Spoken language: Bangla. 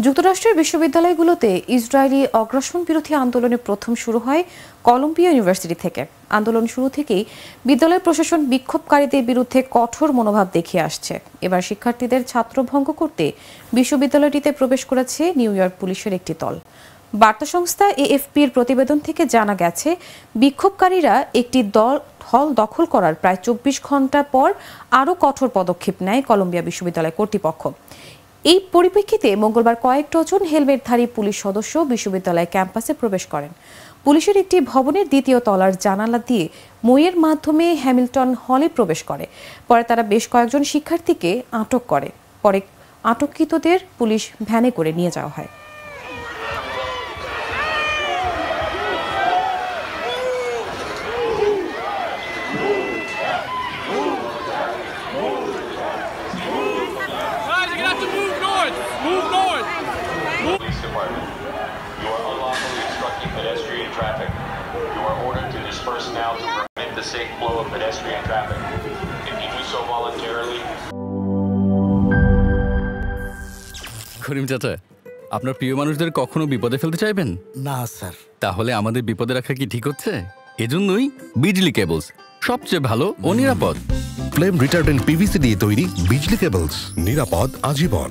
যুক্তরাষ্ট্রের বিশ্ববিদ্যালয়গুলোতে ইসরায়েলি অগ্রাসন বিরোধী আন্দোলনের প্রথম শুরু হয় কলম্বিয়া ইউনিভার্সিটি থেকে। আন্দোলন শুরু থেকেই বিদ্যালয় প্রশাসন বিক্ষোভকারীদের বিরুদ্ধে কঠোর মনোভাব দেখিয়ে আসছে। এবার শিক্ষার্থীদের ছাত্রভঙ্গ করতে বিশ্ববিদ্যালয়টিতে প্রবেশ করেছে নিউ ইয়র্ক পুলিশের একটি দল। বার্তা সংস্থা এএফপির প্রতিবেদন থেকে জানা গেছে, বিক্ষোভকারীরা একটি হল দখল করার প্রায় 24 ঘন্টা পর আরও কঠোর পদক্ষেপ নেয় কলম্বিয়া বিশ্ববিদ্যালয় কর্তৃপক্ষ। এই পরিপ্রেক্ষিতে মঙ্গলবার কয়েক ডজন হেলমেটধারী পুলিশ সদস্য বিশ্ববিদ্যালয় ক্যাম্পাসে প্রবেশ করেন। পুলিশের একটি ভবনের দ্বিতীয় তলার জানালা দিয়ে মইয়ের মাধ্যমে হ্যামিল্টন হলে প্রবেশ করে। পরে তারা বেশ কয়েকজন শিক্ষার্থীকে আটক করে। পরে আটককৃতদের পুলিশ ভ্যানে করে নিয়ে যাওয়া হয়। Move north. Police Department. You are unlawfully obstructing pedestrian traffic. You are ordered to disperse now to permit the safe flow of pedestrian traffic. If you do so voluntarily. করিম চাচা, আপনার প্রিয় মানুষদের কখনো বিপদে ফেলতে চাইবেন না স্যার। তাহলে আমাদের বিপদে রাখা কি ঠিক হচ্ছে? এজন্যই বিজলি কেবলস সবচেয়ে ভালো ও নিরাপদ। ফ্লেম রিটার্ডেন্ট পিভিসি দিয়ে তৈরি বিজলি কেবলস, নিরাপদ আজীবন।